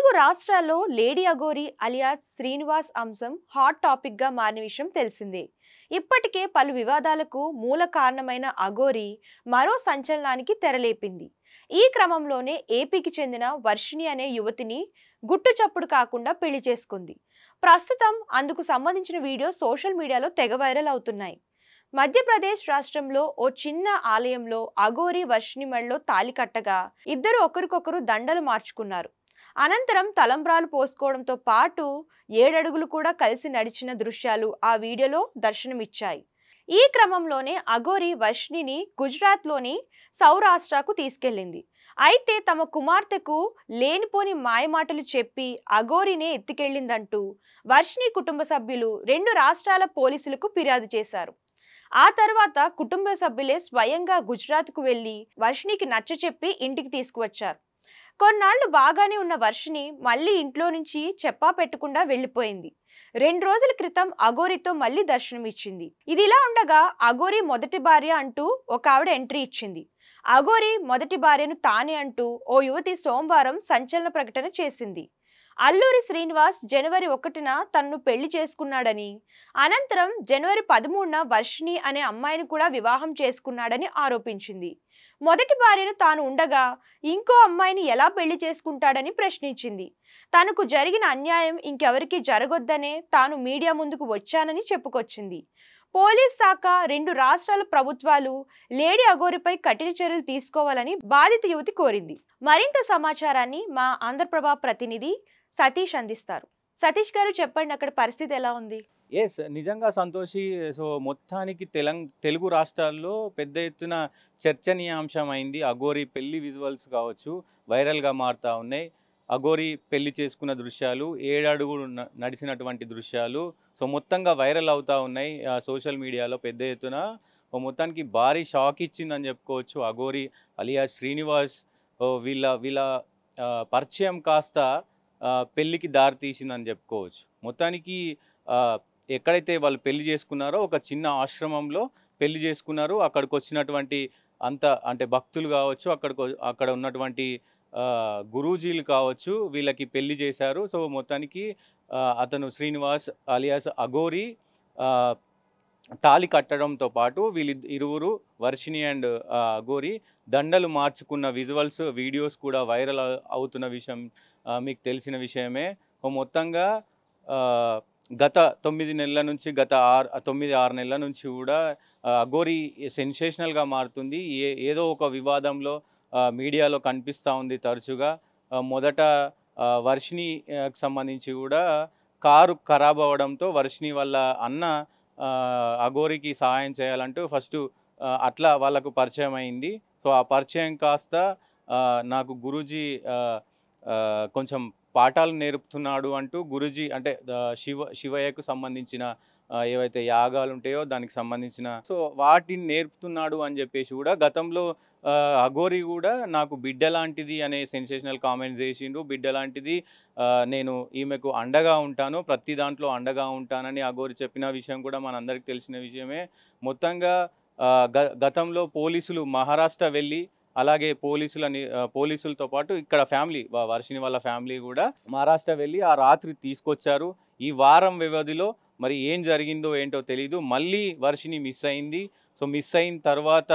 తెలుగు రాష్ట్రాల్లో lady Aghori alias Srinivas అంశం hot topic గా మారిన విషయం తెలిసిందే. ఇప్పటికే పలు వివాదాలకు మూల కారణమైన అఘోరి మరో సంచలనానికి తెరలేపింది. ఈ క్రమంలోనే ఏపీకి చెందిన వర్షిణి అనే యువతిని గుట్టు చప్పుడు కాకుండా పెళ్లి చేసుకుంది. ప్రస్తుతం అందుకు సంబంధించిన వీడియో సోషల్ మీడియాలో తెగ వైరల్ అవుతున్నాయి. మధ్యప్రదేశ్ రాష్ట్రంలో ఓ చిన్న ఆలయంలో అఘోరి వర్షిణి మెడలో తాళి కట్టగా ఇద్దరు ఒకరికొకరు దండలు మార్చుకున్నారు. అనంతరం తలంబ్రాలు పోసుకోవడంతో పాటు 7 అడుగులు కూడా కలిసి నడిచిన దృశ్యాలు ఆ వీడియోలో దర్శనమిచ్చాయి. ఈ క్రమంలోనే అఘోరి వర్షిణిని గుజరాత్లోని సౌరాష్ట్రకు తీసుకెళ్లింది. అయితే తమ కుమార్తెకు లేనిపోని మాయమాటలు చెప్పి అఘోరినే ఎత్తుకెళ్లిందంటూ వర్షిణి కుటుంబ సభ్యులు 2 రాష్ట్రాల పోలీసులకు ఫిర్యాదు చేశారు. ఆ తర్వాత కుటుంబ సభ్యులే స్వయంగా గుజరాత్కు వెళ్లి వర్షిణికి నచ్చచెప్పి ఇంటికి తీసుకువచ్చారు. కొన్నాళ్లు బాగానే ఉన్న వర్షిణి మళ్ళీ ఇంట్లో నుంచి చెప్పా పెట్టకుండా వెళ్లిపోయింది. 2 రోజుల క్రితం అఘోరితో మళ్ళీ దర్శనమిచ్చింది. ఇదిలా ఉండగా అఘోరి మొదటి భార్య అంటూ ఒక ఆవిడ ఎంట్రీ ఇచ్చింది. అఘోరి మొదటి భార్యను తానే అంటూ ఓ యువతి సోమవారం సంచలన ప్రకటన చేసింది. అల్లూరి శ్రీనివాస్ జనవరి 1న తన్ను పెళ్లి చేసుకున్నాడని, అనంతరం జనవరి 13న వర్షిణి అనే అమ్మాయిని కూడా వివాహం చేసుకున్నాడని ఆరోపించింది. మొదటి భార్యను తాను ఉండగా ఇంకో అమ్మాయిని ఎలా పెళ్లి చేసుకుంటాడని ప్రశ్నించింది. తనకు జరిగిన అన్యాయం ఇంకెవరికీ జరగొద్దనే తాను మీడియా ముందుకు వచ్చానని చెప్పుకొచ్చింది. పోలీస్ శాఖ, 2 రాష్ట్రాల ప్రభుత్వాలు లేడీ అఘోరిపై కఠిన చర్యలు తీసుకోవాలని బాధిత యువతి కోరింది. మరింత సమాచారాన్ని మా ఆంధ్రప్రభ ప్రతినిధి సతీష్ అందిస్తారు. సతీష్ గారు చెప్పండి, అక్కడ పరిస్థితి ఎలా ఉంది? నిజంగా సంతోషి. సో మొత్తానికి తెలుగు రాష్ట్రాల్లో పెద్ద ఎత్తున చర్చనీయాంశమైంది. అఘోరి పెళ్లి విజువల్స్ కావచ్చు వైరల్గా మారుతూ ఉన్నాయి. అఘోరి పెళ్లి చేసుకున్న దృశ్యాలు, 7 అడుగులు నడిచినటువంటి దృశ్యాలు సో మొత్తంగా వైరల్ అవుతూ ఉన్నాయి సోషల్ మీడియాలో పెద్ద ఎత్తున. మొత్తానికి భారీ షాక్ ఇచ్చిందని చెప్పుకోవచ్చు. అఘోరి అలియాస్ శ్రీనివాస్ వీళ్ళ పరిచయం కాస్త పెళ్ళికి దారి తీసిందని చెప్పుకోవచ్చు. మొత్తానికి ఎక్కడైతే వాళ్ళు పెళ్లి చేసుకున్నారో ఒక చిన్న ఆశ్రమంలో పెళ్లి చేసుకున్నారు. అక్కడికి వచ్చినటువంటి అంటే భక్తులు కావచ్చు, అక్కడ ఉన్నటువంటి గురూజీలు కావచ్చు, వీళ్ళకి పెళ్లి చేశారు. సో మొత్తానికి అతను శ్రీనివాస్ అలియాస్ అఘోరి తాళి కట్టడంతో పాటు ఇరువురు వర్షిణి అండ్ అఘోరి దండలు మార్చుకున్న విజువల్స్, వీడియోస్ కూడా వైరల్ అవుతున్న విషయం మీకు తెలిసిన విషయమే. మొత్తంగా గత 9 నెలల నుంచి, గత 9-6 నెలల నుంచి కూడా అఘోరి సెన్సేషనల్గా మారుతుంది. ఏదో ఒక వివాదంలో మీడియాలో కనిపిస్తూ ఉంది తరచుగా. మొదట వర్షిణికి సంబంధించి కూడా కారు ఖరాబ్ అవ్వడంతో వర్షిణి వాళ్ళ అన్న అఘోరికి సహాయం చేయాలంటూ ఫస్ట్ అట్లా వాళ్ళకు పరిచయం అయింది. సో ఆ పరిచయం కాస్త నాకు గురూజీ కొంచెం పాఠాలు నేర్పుతున్నాడు అంటూ గురూజీ అంటే శివయ్యకు సంబంధించిన ఏవైతే యాగాలు ఉంటాయో దానికి సంబంధించిన సో వాటిని నేర్పుతున్నాడు అని చెప్పేసి కూడా గతంలో అఘోరి కూడా నాకు బిడ్డ లాంటిది అనే సెన్సేషనల్ కామెంట్స్ చేసిండు. బిడ్డ లాంటిది, నేను ఈమెకు అండగా ఉంటాను, ప్రతి దాంట్లో అండగా ఉంటానని అఘోరి చెప్పిన విషయం కూడా మనందరికీ తెలిసిన విషయమే. మొత్తంగా గతంలో పోలీసులు మహారాష్ట్ర వెళ్ళి, అలాగే పోలీసులతో పాటు ఇక్కడ ఫ్యామిలీ వర్షిణి వాళ్ళ ఫ్యామిలీ కూడా మహారాష్ట్ర వెళ్ళి ఆ రాత్రి తీసుకొచ్చారు. ఈ వారం వ్యవధిలో మరి ఏం జరిగిందో ఏంటో తెలీదు. మళ్ళీ వర్షిణి మిస్ అయింది. సో మిస్ అయిన తర్వాత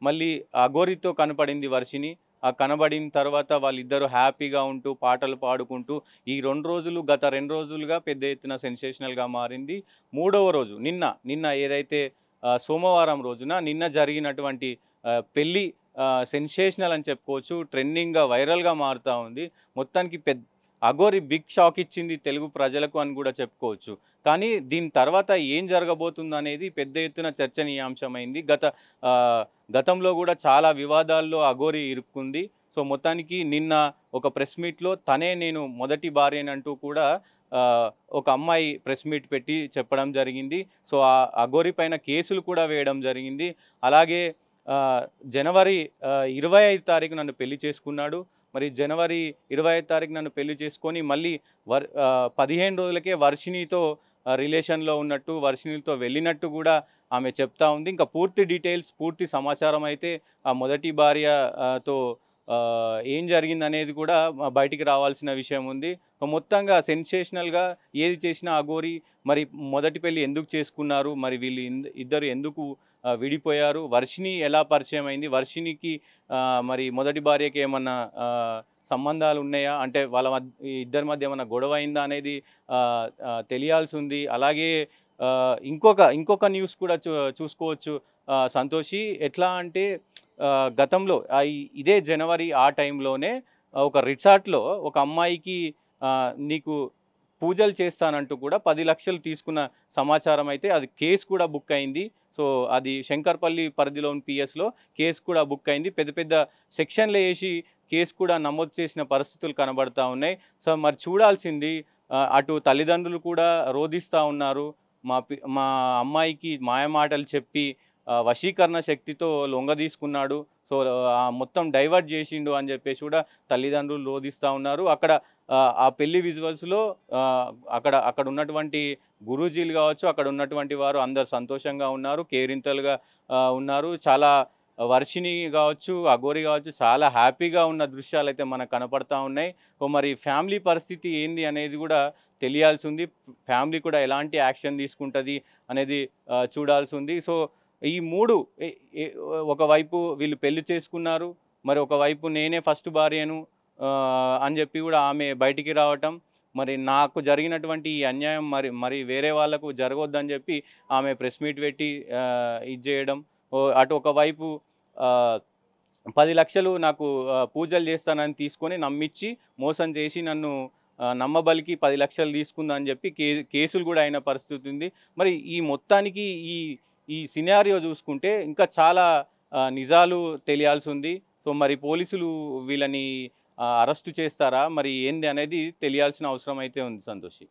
మళ్ళీ అఘోరితో కనపడింది వర్షిణి. ఆ కనబడిన తర్వాత వాళ్ళిద్దరూ హ్యాపీగా ఉంటూ పాటలు పాడుకుంటూ గత 2 రోజులుగా పెద్ద ఎత్తున సెన్సేషనల్గా మారింది. 3వ రోజు నిన్న ఏదైతే సోమవారం రోజున నిన్న జరిగినటువంటి పెళ్ళి సెన్సేషనల్ అని చెప్పుకోవచ్చు. ట్రెండింగ్గా వైరల్గా మారుతూ ఉంది. మొత్తానికి అఘోరి బిగ్ షాక్ ఇచ్చింది తెలుగు ప్రజలకు అని కూడా చెప్పుకోవచ్చు. కానీ దీని తర్వాత ఏం జరగబోతుంది అనేది పెద్ద ఎత్తున చర్చనీయాంశమైంది. గతంలో కూడా చాలా వివాదాల్లో అఘోరి ఇరుక్కుంది. సో మొత్తానికి నిన్న ఒక ప్రెస్ మీట్లో తనే నేను మొదటి భార్యనంటూ కూడా ఒక అమ్మాయి ప్రెస్ మీట్ పెట్టి చెప్పడం జరిగింది. సో ఆ అఘోరి పైన కేసులు కూడా వేయడం జరిగింది. అలాగే జనవరి 25 తారీఖు నన్ను పెళ్లి చేసుకున్నాడు. మరి జనవరి 25 తారీఖు నన్ను పెళ్లి చేసుకొని మళ్ళీ 15 రోజులకే వర్షిణితో రిలేషన్లో ఉన్నట్టు, వర్షిణితో వెళ్ళినట్టు కూడా ఆమె చెప్తా ఉంది. ఇంకా పూర్తి డీటెయిల్స్, పూర్తి సమాచారం అయితే ఆ మొదటి భార్యతో ఏం జరిగిందనేది కూడా బయటికి రావాల్సిన విషయం ఉంది. మొత్తంగా సెన్సేషనల్‌గా ఏది చేసినా అఘోరి మరి మొదటి పెళ్లి ఎందుకు చేసుకున్నారు? మరి వీళ్ళు ఇద్దరు ఎందుకు విడిపోయారు? వర్షిని ఎలా పరిచయం అయింది? వర్షినికి మరి మొదటి భార్యకి ఏమన్నా సంబంధాలు ఉన్నాయా? అంటే వాళ్ళ ఇద్దరి మధ్య ఏమన్నా గొడవ అయిందా అనేది తెలియాల్సి ఉంది. అలాగే ఇంకొక న్యూస్ కూడా చూసుకోవచ్చు సంతోషి. ఎట్లా అంటే గతంలో ఇదే జనవరి ఆ టైంలోనే ఒక రిసార్ట్‌లో ఒక అమ్మాయికి నీకు పూజలు చేస్తానంటూ కూడా 10 లక్షలు తీసుకున్న సమాచారం అయితే అది కేసు కూడా బుక్ అయింది. సో అది శంకర్పల్లి పరిధిలోని పిఎస్‌లో కేసు కూడా బుక్ అయింది. పెద్ద పెద్ద సెక్షన్లు వేసి కేసు కూడా నమోదు చేసిన పరిస్థితులు కనబడతా ఉన్నాయి. సో మరి చూడాల్సింది అటు తల్లిదండ్రులు కూడా రోధిస్తూ ఉన్నారు. మా అమ్మాయికి మాయమాటలు చెప్పి వశీకరణ శక్తితో లొంగదీసుకున్నాడు. సో మొత్తం డైవర్ట్ చేసిండు అని చెప్పేసి కూడా తల్లిదండ్రులు రోధిస్తూ ఉన్నారు. అక్కడ ఆ పెళ్లి విజువల్స్‌లో అక్కడ ఉన్నటువంటి గురూజీలు కావచ్చు, అక్కడ ఉన్నటువంటి వారు అందరు సంతోషంగా ఉన్నారు, కేరింతలుగా ఉన్నారు. చాలా వర్షిని కావచ్చు, అఘోరి కావచ్చు, చాలా హ్యాపీగా ఉన్న దృశ్యాలు అయితే మనకు కనపడతా ఉన్నాయి. మరి ఫ్యామిలీ పరిస్థితి ఏంది అనేది కూడా తెలియాల్సి ఉంది. ఫ్యామిలీ కూడా ఎలాంటి యాక్షన్ తీసుకుంటుంది అనేది చూడాల్సి ఉంది. సో ఈ 3 ఒకవైపు వీళ్ళు పెళ్లి చేసుకున్నారు, మరి ఒకవైపు నేనే ఫస్ట్ భార్యను అని చెప్పి కూడా ఆమె బయటికి రావటం, మరి నాకు జరిగినటువంటి ఈ అన్యాయం మరి వేరే వాళ్ళకు జరగొద్దని చెప్పి ఆమె ప్రెస్ మీట్ పెట్టి ఇది చేయడం. అటు ఒకవైపు 10 లక్షలు నాకు పూజలు చేస్తానని తీసుకొని నమ్మించి మోసం చేసి నన్ను నమ్మబలికి 10 లక్షలు తీసుకుందని చెప్పి కేసులు కూడా అయిన పరిస్థితి ఉంది. మరి ఈ మొత్తానికి ఈ సినారియో చూసుకుంటే ఇంకా చాలా నిజాలు తెలియాల్సి ఉంది. సో మరి పోలీసులు వీళ్ళని అరెస్టు చేస్తారా? మరి ఏంది అనేది తెలియాల్సిన అవసరం అయితే ఉంది సంతోషి.